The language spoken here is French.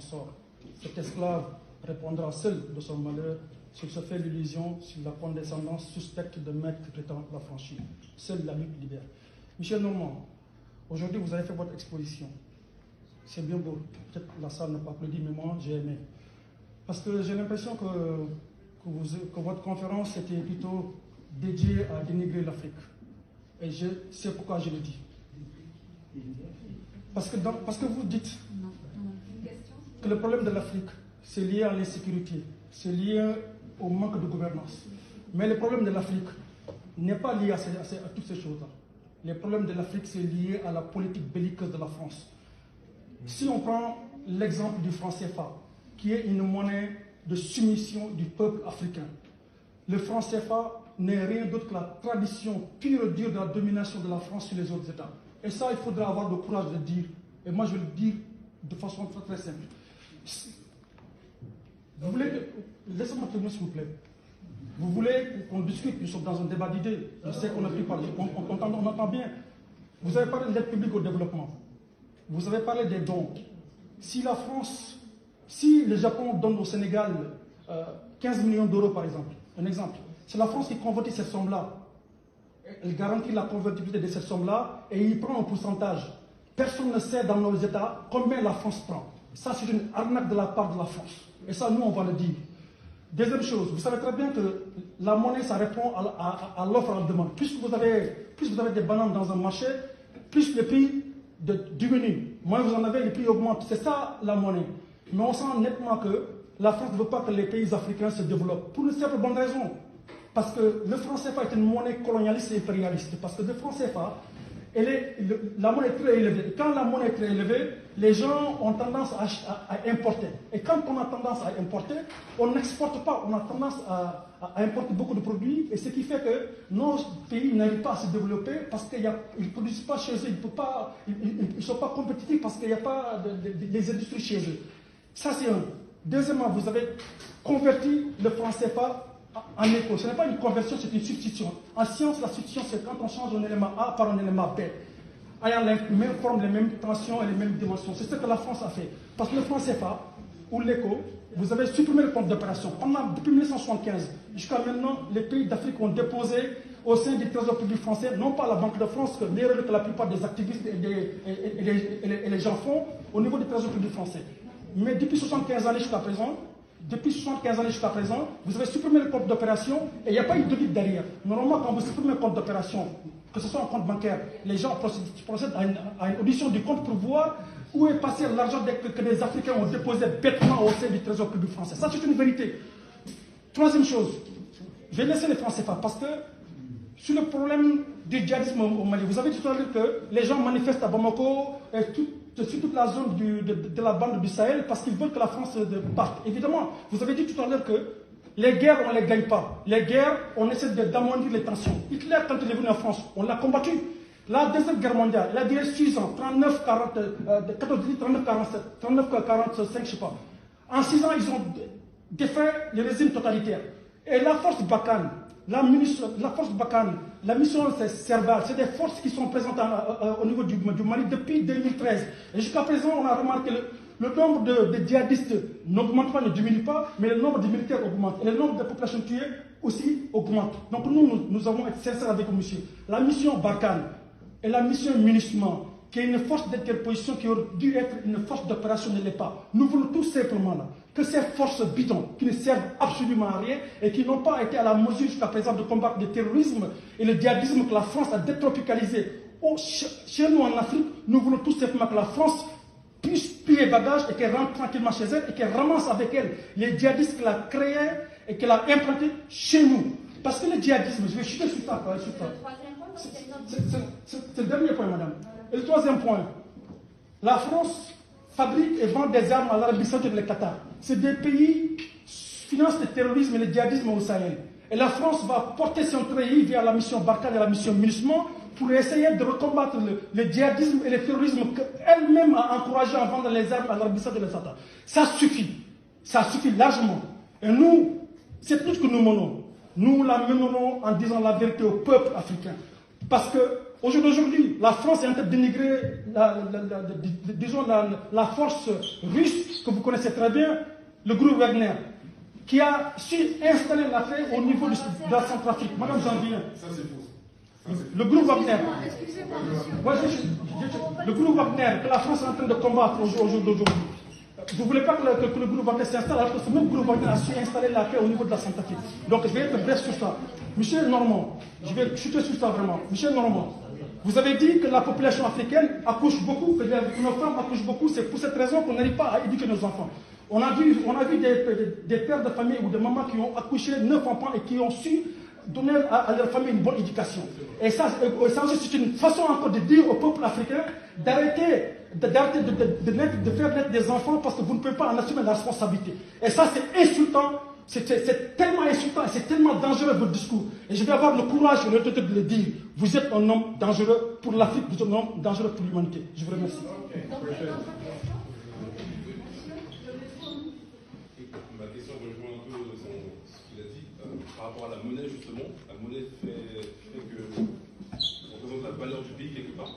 sort. Cet esclave répondra seul de son malheur s'il se fait l'illusion sur la condescendance suspecte de maître qui prétend l'affranchir. Seule la lutte libère. Michel Normand, aujourd'hui vous avez fait votre exposition. C'est bien beau. Peut-être que la salle n'a pas applaudi, mais moi j'ai aimé. Parce que j'ai l'impression que votre conférence était plutôt dédiée à dénigrer l'Afrique. Et je sais pourquoi je le dis. Parce que vous dites que le problème de l'Afrique, c'est lié à l'insécurité, c'est lié au manque de gouvernance. Mais le problème de l'Afrique n'est pas lié à toutes ces choses-là. Le problème de l'Afrique, c'est lié à la politique belliqueuse de la France. Si on prend l'exemple du franc CFA, qui est une monnaie de soumission du peuple africain, le franc CFA n'est rien d'autre que la tradition pure et dure de la domination de la France sur les autres États. Et ça, il faudra avoir le courage de le dire. Et moi, je vais le dire de façon très, très simple. Vous voulez... Laissez-moi terminer, s'il vous plaît. Vous voulez qu'on discute, nous sommes dans un débat d'idées. Je sais qu'on a pu parler, on entend bien. Vous avez parlé de l'aide publique au développement. Vous avez parlé des dons. Si la France, si le Japon donne au Sénégal 15 millions d'euros, par exemple, un exemple, c'est la France qui convertit cette somme-là. Elle garantit la convertibilité de cette somme-là et il prend un pourcentage. Personne ne sait dans nos États combien la France prend. Ça, c'est une arnaque de la part de la France. Et ça, nous, on va le dire. Deuxième chose, vous savez très bien que la monnaie, ça répond à l'offre et à la demande. Plus vous avez des bananes dans un marché, plus les prix diminuent. Moins vous en avez, les prix augmentent. C'est ça la monnaie. Mais on sent nettement que la France ne veut pas que les pays africains se développent. Pour une simple bonne raison. Parce que le franc CFA est une monnaie colonialiste et impérialiste. Parce que le franc CFA, la monnaie est très élevée. Et quand la monnaie est très élevée, les gens ont tendance à importer. Et quand on a tendance à importer, on n'exporte pas. On a tendance à importer beaucoup de produits. Et ce qui fait que nos pays n'arrivent pas à se développer parce qu'ils ne produisent pas chez eux. Ils ne sont pas compétitifs parce qu'il n'y a pas des industries chez eux. Ça, c'est un. Deuxièmement, vous avez converti le franc CFA en écho. Ce n'est pas une conversion, c'est une substitution. En science, la substitution, c'est quand on change un élément A par un élément B, ayant la même forme, les mêmes tensions et les mêmes dimensions. C'est ce que la France a fait. Parce que le franc CFA, ou l'écho, vous avez supprimé le compte d'opération. Depuis 1975, jusqu'à maintenant, les pays d'Afrique ont déposé au sein du Trésor public français, non pas à la Banque de France, que l'erreur que la plupart des activistes et les gens font, au niveau du Trésor public français. Mais depuis 75 années jusqu'à présent, vous avez supprimé le compte d'opération et il n'y a pas eu d'audit derrière. Normalement, quand vous supprimez un compte d'opération, que ce soit un compte bancaire, les gens procèdent à une audition du compte pour voir où est passé l'argent que les Africains ont déposé bêtement au sein du Trésor public français. Ça, c'est une vérité. Troisième chose, je vais laisser les francs CFA parce que sur le problème du djihadisme au Mali, vous avez dit tout à l'heure que les gens manifestent à Bamako et sur toute la zone de la bande du Sahel parce qu'ils veulent que la France parte. Évidemment, vous avez dit tout à l'heure que les guerres, on ne les gagne pas. Les guerres, on essaie d'amoindrir les tensions. Hitler, quand il est venu en France, on l'a combattu. La Deuxième Guerre mondiale, elle a duré 6 ans, 39, 47, 39, 45, je ne sais pas. En 6 ans, ils ont défait le régime totalitaire. Et la force Barkhane, la mission c'est Serval, c'est des forces qui sont présentes au niveau du Mali depuis 2013. Et jusqu'à présent, on a remarqué le nombre de djihadistes n'augmente pas, ne diminue pas, mais le nombre de militaires augmente. Et le nombre de populations tuées aussi augmente. Donc nous avons été sincères avec vous, monsieur. La mission Barkhane et la mission MINUSMA, qui est une force d'interposition qui aurait dû être une force d'opération, ne l'est pas. Nous voulons tout simplement là que ces forces bidons, qui ne servent absolument à rien et qui n'ont pas été à la mesure jusqu'à présent de combattre le terrorisme et le djihadisme que la France a détropicalisé. Chez nous en Afrique, nous voulons tout simplement que la France puisse plier les bagages et qu'elle rentre tranquillement chez elle et qu'elle ramasse avec elle les djihadistes qu'elle a créés et qu'elle a implantés chez nous. Parce que le djihadisme, je vais chuter sur ça. C'est le dernier point, madame. Et le troisième point, la France fabrique et vend des armes à l'Arabie Saoudite et le Qatar. C'est des pays qui financent le terrorisme et le djihadisme au Sahel. Et la France va porter son treillis via la mission Barkhane et la mission MINUSMA pour essayer de recombattre le djihadisme et le terrorisme qu'elle-même a encouragé à vendre les armes à l'Arabie Saoudite et le Qatar. Ça suffit largement. Et nous, cette lutte que nous menons, nous la mènerons en disant la vérité au peuple africain. Parce que au jour d'aujourd'hui, la France est en train de dénigrer la force russe que vous connaissez très bien, le groupe Wagner, qui a su installer la paix au niveau de la Centrafrique. Madame, j'en viens. Ça, c'est faux. Le groupe Wagner. Le groupe Wagner, que la France est en train de combattre au jour d'aujourd'hui. Vous ne voulez pas que le groupe Wagner s'installe, alors que ce même groupe Wagner a su installer la paix au niveau de la Centrafrique. Donc je vais être bref sur ça. Michel Normand, je vais chuter sur ça vraiment. Michel Normand, vous avez dit que la population africaine accouche beaucoup, que nos femmes accouchent beaucoup, c'est pour cette raison qu'on n'arrive pas à éduquer nos enfants. On a vu des pères de famille ou des mamans qui ont accouché 9 enfants et qui ont su donner à leur famille une bonne éducation. Et ça aussi, c'est une façon encore de dire au peuple africain d'arrêter de faire naître des enfants parce que vous ne pouvez pas en assumer la responsabilité. Et ça, c'est insultant, c'est tellement insultant et c'est tellement dangereux votre discours. Et je vais avoir le courage et l'autorité de le dire. Vous êtes un homme dangereux pour l'Afrique, vous êtes un homme dangereux pour l'humanité. Je vous remercie. Ma question rejoint un peu ce qu'il a dit par rapport à la monnaie justement. La monnaie fait que représente la valeur du pays quelque part.